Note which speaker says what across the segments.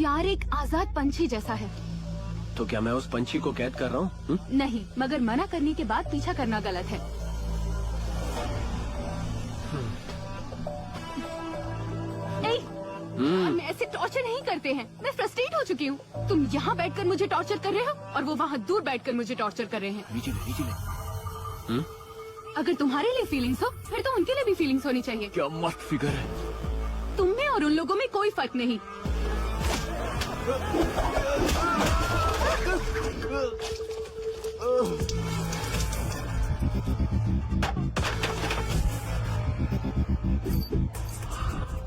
Speaker 1: प्यार एक आजाद पंछी जैसा है।
Speaker 2: तो क्या मैं उस पंछी को कैद कर रहा हूँ?
Speaker 1: नहीं, मगर मना करने के बाद पीछा करना गलत है। हम ऐसे टॉर्चर नहीं करते हैं। मैं फ्रस्ट्रेट हो चुकी हूँ। तुम यहाँ बैठकर मुझे टॉर्चर कर रहे हो और वो वहाँ दूर बैठकर मुझे टॉर्चर कर रहे हैं।
Speaker 2: नीचे।
Speaker 1: अगर तुम्हारे लिए फीलिंग्स हो, फिर तो उनके लिए भी फीलिंग्स होनी चाहिए।
Speaker 2: क्या मस्त फिगर है।
Speaker 1: तुम में और उन लोगों में कोई फर्क नहीं।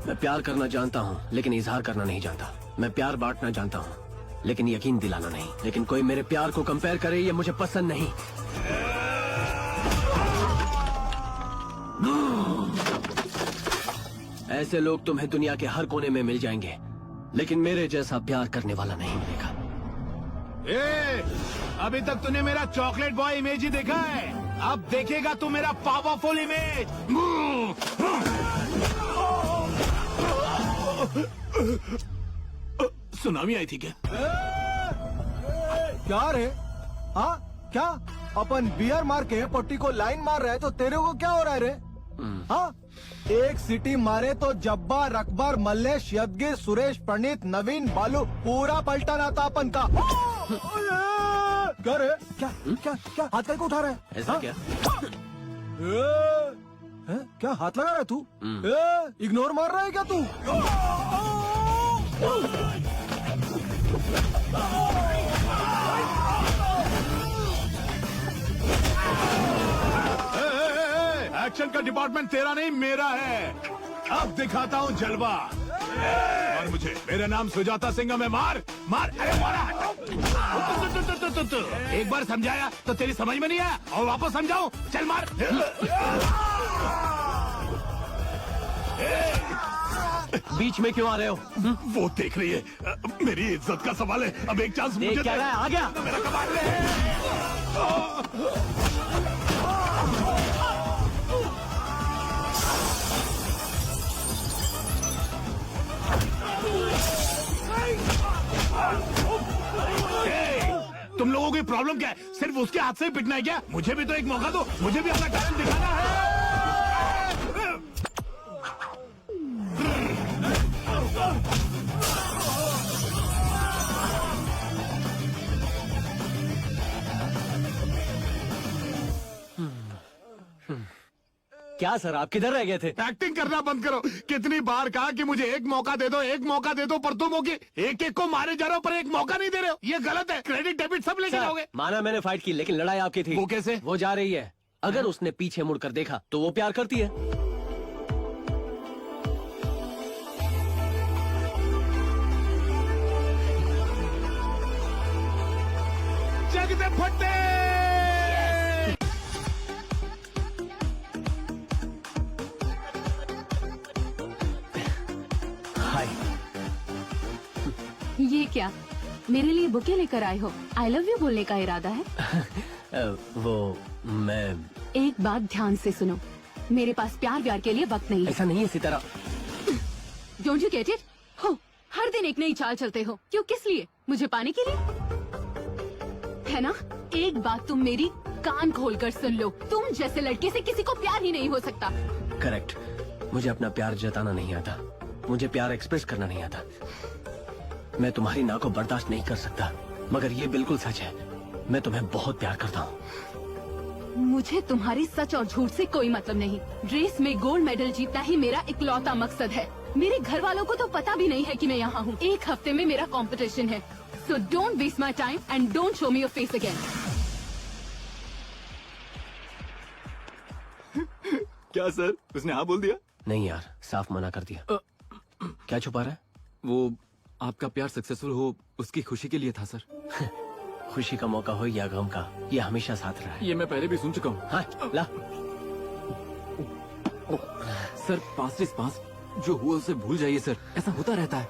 Speaker 2: मैं प्यार करना जानता हूँ लेकिन इजहार करना नहीं जानता। मैं प्यार बांटना जानता हूँ लेकिन यकीन दिलाना नहीं। लेकिन कोई मेरे प्यार को कंपेयर करे ये मुझे पसंद नहीं। ऐसे लोग तुम्हें दुनिया के हर कोने में मिल जाएंगे लेकिन मेरे जैसा प्यार करने वाला नहीं मिलेगा।
Speaker 3: अभी तक तूने मेरा चॉकलेट बॉय इमेज ही देखा है, अब देखेगा तू मेरा पावरफुल इमेज। सुनामी आई थी क्या?
Speaker 4: क्या रे? हाँ क्या? अपन बियर मार के पट्टी को लाइन मार रहे तो तेरे को क्या हो रहा है रे? हाँ, एक सिटी मारे तो जब्बार, अकबर, मल्लेश, यदगिर, सुरेश, प्रणीत, नवीन, बालू पूरा पलटन आता अपन का। क्या रे? क्या क्या क्या हाथ करके उठा रहा है?
Speaker 2: ऐसा क्या?
Speaker 4: क्या हाथ लगा रहा है तू? इग्नोर मार रहा है क्या तू?
Speaker 3: एक्शन का डिपार्टमेंट तेरा नहीं मेरा है। अब दिखाता हूँ जलवा। और मुझे, मेरा नाम सुजाता सिंह है। मार मार, अरे मारा। एक बार समझाया तो तेरी समझ में नहीं आया और वापस समझाऊं? चल मार।
Speaker 2: बीच में क्यों आ रहे हो?
Speaker 3: वो देख रही है, मेरी इज्जत का सवाल है। अब एक चांस मुझे
Speaker 2: क्या रहा है? आ गया
Speaker 3: तो मेरा कमाल है। तुम लोगों की प्रॉब्लम क्या है? सिर्फ उसके हाथ से ही पिटना है क्या? मुझे भी तो एक मौका दो, मुझे भी अपना टैलेंट दिखाना है।
Speaker 2: क्या सर, आप किधर रह गए थे?
Speaker 3: एक्टिंग करना बंद करो। कितनी बार कहा कि मुझे एक मौका दे दो, एक मौका दे दो, पर तुम हो कि एक एक को मारे जा रहे हो पर एक मौका नहीं दे रहे हो। ये गलत है। क्रेडिट डेबिट सब लेके जाओगे।
Speaker 2: माना मैंने फाइट की लेकिन लड़ाई आपकी थी।
Speaker 3: वो कैसे?
Speaker 2: वो जा रही है। अगर उसने पीछे मुड़कर देखा तो वो प्यार करती है।
Speaker 3: जग दे फटे।
Speaker 1: ये क्या, मेरे लिए बुके लेकर आए हो? आई लव यू बोलने का इरादा है?
Speaker 2: वो मैं
Speaker 1: एक बात ध्यान से सुनो, मेरे पास प्यार व्यार के लिए वक्त नहीं है।
Speaker 2: ऐसा नहीं है सितारा।
Speaker 1: Don't you get it? हो, हर दिन एक नई चाल चलते हो। क्यों, किस लिए? मुझे पाने के लिए है ना? एक बात तुम मेरी कान खोलकर सुन लो, तुम जैसे लड़के से किसी को प्यार ही नहीं हो सकता।
Speaker 2: करेक्ट। मुझे अपना प्यार जताना नहीं आता, मुझे प्यार एक्सप्रेस करना नहीं आता। मैं तुम्हारी ना को बर्दाश्त नहीं कर सकता, मगर ये बिल्कुल सच है, मैं तुम्हें बहुत प्यार करता हूँ।
Speaker 1: मुझे तुम्हारी सच और झूठ से कोई मतलब नहीं। रेस में गोल्ड मेडल जीतना ही मेरा इकलौता मकसद है। मेरे घर वालों को तो पता भी नहीं है कि मैं यहाँ हूँ। एक हफ्ते में मेरा कंपटीशन है, so don't waste my time and don't show me your face again.
Speaker 5: क्या सर, उसने हाँ बोल दिया?
Speaker 2: नहीं यार, साफ मना कर दिया। क्या छुपा रहा है?
Speaker 5: वो आपका प्यार सक्सेसफुल हो उसकी खुशी के लिए था सर।
Speaker 2: खुशी का मौका हो या गम का, ये हमेशा साथ रहा है।
Speaker 5: ये मैं पहले भी सुन चुका हूँ।
Speaker 2: हाँ, ला।
Speaker 5: सर पास्ट इज पास्ट, जो हुआ उसे भूल जाइए सर, ऐसा होता रहता है।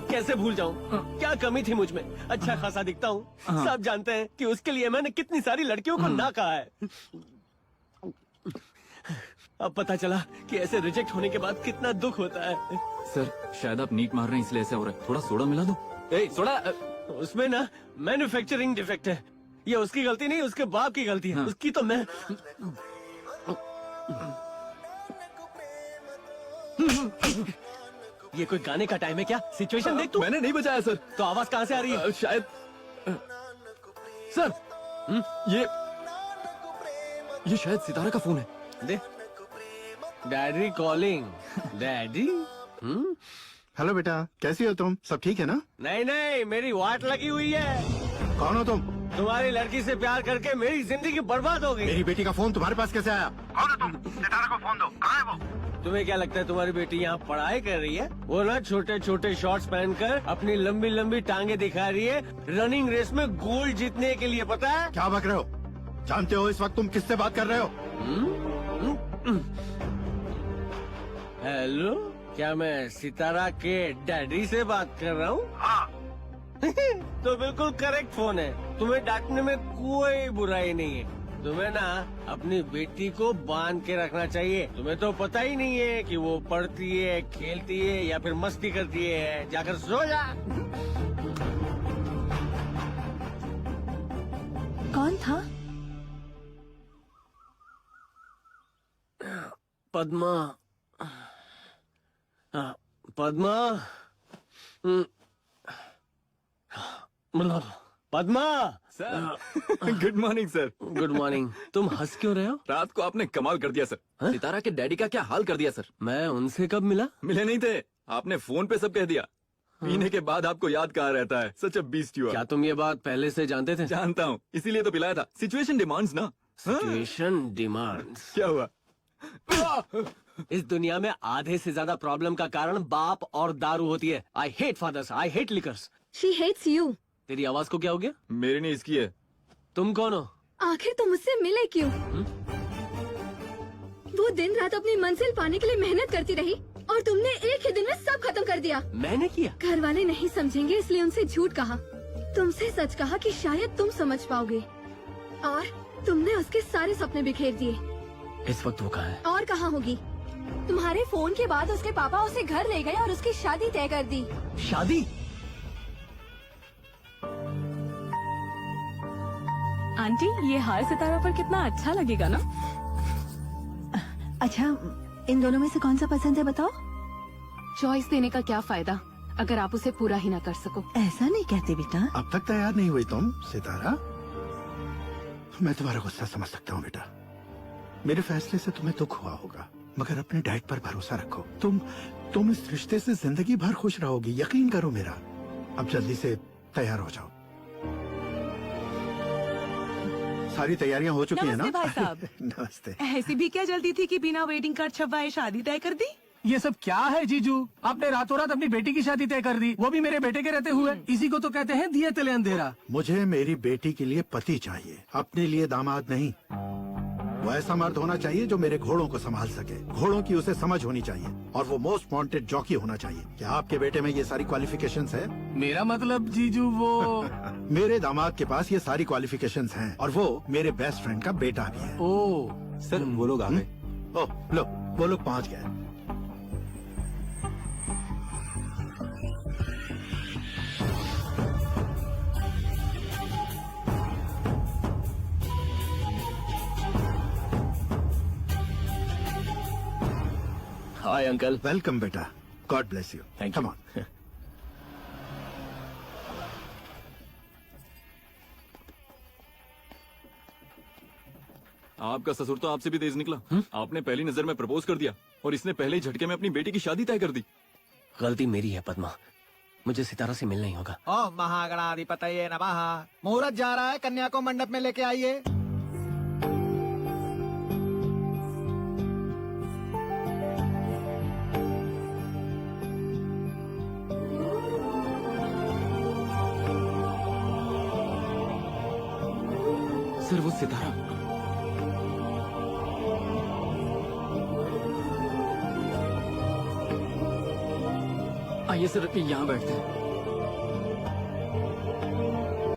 Speaker 2: कैसे भूल जाऊं? क्या कमी थी मुझ में? अच्छा खासा दिखता हूँ। सब जानते हैं कि उसके लिए मैंने कितनी सारी लड़कियों को ना कहा है। अब पता चला कि ऐसे रिजेक्ट होने के बाद कितना दुख होता है।
Speaker 5: सर शायद आप नीट मार रहे हैं इसलिए ऐसा हो रहा है। थोड़ा सोडा मिला दो। ए सोडा
Speaker 2: उसमें ना मैन्युफैक्चरिंग डिफेक्ट है। ये उसकी गलती नहीं, उसके बाप की गलती है।
Speaker 5: हाँ।
Speaker 2: उसकी तो मैं ये कोई गाने का टाइम है क्या? सिचुएशन देख तू।
Speaker 5: मैंने नहीं बचाया सर।
Speaker 2: तो आवाज कहाँ से आ रही है?
Speaker 5: शायद सर ये शायद सितारा का फोन है।
Speaker 2: दे डैडी कॉलिंग। डैडी
Speaker 6: हेलो बेटा, कैसी हो तुम? सब ठीक है ना?
Speaker 2: नहीं नहीं, मेरी वाट लगी हुई है।
Speaker 6: कौन हो तुम?
Speaker 2: तुम्हारी लड़की से प्यार करके मेरी जिंदगी बर्बाद हो गई।
Speaker 6: मेरी बेटी का फोन तुम्हारे पास कैसे आया? कौन हो तुम? सितारा को फोन दो। कहाँ है वो?
Speaker 2: तुम्हें क्या लगता है तुम्हारी बेटी यहाँ पढ़ाई कर रही है? वो ना छोटे छोटे शॉर्ट्स पहनकर अपनी लंबी लंबी टांगे दिखा रही है रनिंग रेस में गोल्ड जीतने के लिए, पता है?
Speaker 6: क्या बक रहे हो? जानते हो इस वक्त तुम किससे बात कर रहे हो?
Speaker 2: हेलो, क्या मैं सितारा के डैडी से बात कर रहा हूँ?
Speaker 6: हाँ।
Speaker 2: तो बिल्कुल करेक्ट फोन है। तुम्हें डांटने में कोई बुराई नहीं है। तुम्हें ना अपनी बेटी को बांध के रखना चाहिए। तुम्हें तो पता ही नहीं है कि वो पढ़ती है, खेलती है या फिर मस्ती करती है। जाकर सो जा।
Speaker 7: कौन था?
Speaker 2: Padma. Padma. Padma.
Speaker 5: Sir good morning sir.
Speaker 2: Good morning. तुम हंस क्यों रहे हो?
Speaker 5: रात को आपने कमाल कर दिया सर।
Speaker 2: हाँ?
Speaker 5: सितारा के डैडी का क्या हाल कर दिया सर।
Speaker 2: मैं उनसे कब मिला?
Speaker 5: मिले नहीं थे, आपने फोन पे सब कह दिया। पीने के बाद आपको याद कहाँ रहता है। सच अ बीस्ट यू आर।
Speaker 2: क्या तुम ये बात पहले से जानते थे?
Speaker 5: जानता हूँ, इसीलिए तो पिलाया था। सिचुएशन डिमांड्स ना।
Speaker 2: Situation demands.
Speaker 5: क्या हुआ?
Speaker 2: इस दुनिया में आधे से ज्यादा प्रॉब्लम का कारण बाप और दारू होती है। I hate fathers, I hate liquors.
Speaker 7: She hates you.
Speaker 2: तेरी आवाज को क्या हो गया?
Speaker 5: मेरी नहीं इसकी है।
Speaker 2: तुम कौन हो?
Speaker 7: आखिर तुम मुझसे मिले क्यों? वो दिन रात अपनी मंजिल पाने के लिए मेहनत करती रही और तुमने एक ही दिन में सब खत्म कर दिया।
Speaker 2: मैंने किया?
Speaker 7: घर वाले नहीं समझेंगे इसलिए उनसे झूठ कहा। तुमसे सच कहा कि शायद तुम समझ पाओगे और तुमने उसके सारे सपने बिखेर दिए।
Speaker 2: इस वक्त वो कहाँ है?
Speaker 7: और कहाँ होगी? तुम्हारे फोन के बाद उसके पापा उसे घर ले गए और उसकी शादी तय कर दी।
Speaker 2: शादी?
Speaker 1: आंटी, ये हार सितारा पर कितना अच्छा लगेगा ना?
Speaker 7: अच्छा, इन दोनों में से कौन सा पसंद है बताओ?
Speaker 1: चॉइस देने का क्या फायदा अगर आप उसे पूरा ही ना कर सको?
Speaker 7: ऐसा नहीं कहते बेटा।
Speaker 6: अब तक तैयार नहीं हुई तुम, सितारा? मैं तुम्हारा गुस्सा समझ सकता हूँ बेटा। मेरे फैसले से तुम्हें दुख हुआ होगा, मगर अपने डैड पर भरोसा रखो। तुम इस रिश्ते से जिंदगी भर खुश रहोगी, यकीन करो मेरा। अब जल्दी से तैयार हो जाओ। सारी तैयारियां हो चुकी है ना?
Speaker 8: नमस्ते भाई साहब।
Speaker 6: नमस्ते।
Speaker 8: ऐसी भी क्या जल्दी थी कि बिना वेडिंग कार्ड छपवाए शादी तय कर दी?
Speaker 4: ये सब क्या है जीजू? आपने रातों रात अपनी बेटी की शादी तय कर दी, वो भी मेरे बेटे के रहते हुए। इसी को तो कहते हैं दिए तले अंधेरा।
Speaker 6: मुझे मेरी बेटी के लिए पति चाहिए, अपने लिए दामाद नहीं। वो ऐसा मर्द होना चाहिए जो मेरे घोड़ों को संभाल सके, घोड़ों की उसे समझ होनी चाहिए, और वो मोस्ट वांटेड जॉकी होना चाहिए। क्या आपके बेटे में ये सारी क्वालिफिकेशंस है?
Speaker 4: मेरा मतलब जीजू वो
Speaker 6: मेरे दामाद के पास ये सारी क्वालिफिकेशंस हैं, और वो मेरे बेस्ट फ्रेंड का बेटा भी है।
Speaker 4: ओ
Speaker 5: सर वो लोग आ गए।
Speaker 6: ओह लो, वो लोग पहुंच गए।
Speaker 2: Hi uncle.
Speaker 6: वेलकम बेटा, God bless you.
Speaker 2: Thank
Speaker 6: come
Speaker 2: you.
Speaker 6: On.
Speaker 5: आपका ससुर तो आपसे भी तेज निकला। आपने पहली नजर में प्रपोज कर दिया और इसने पहले ही झटके में अपनी बेटी की शादी तय कर दी।
Speaker 2: गलती मेरी है पद्मा, मुझे सितारा से मिलना ही होगा।
Speaker 4: ओम महागणाधिपतये नमः। मुहूर्त जा रहा है, कन्या को मंडप में लेके आइए।
Speaker 5: सर वो सितारा। आइए सर, यहाँ बैठते हैं।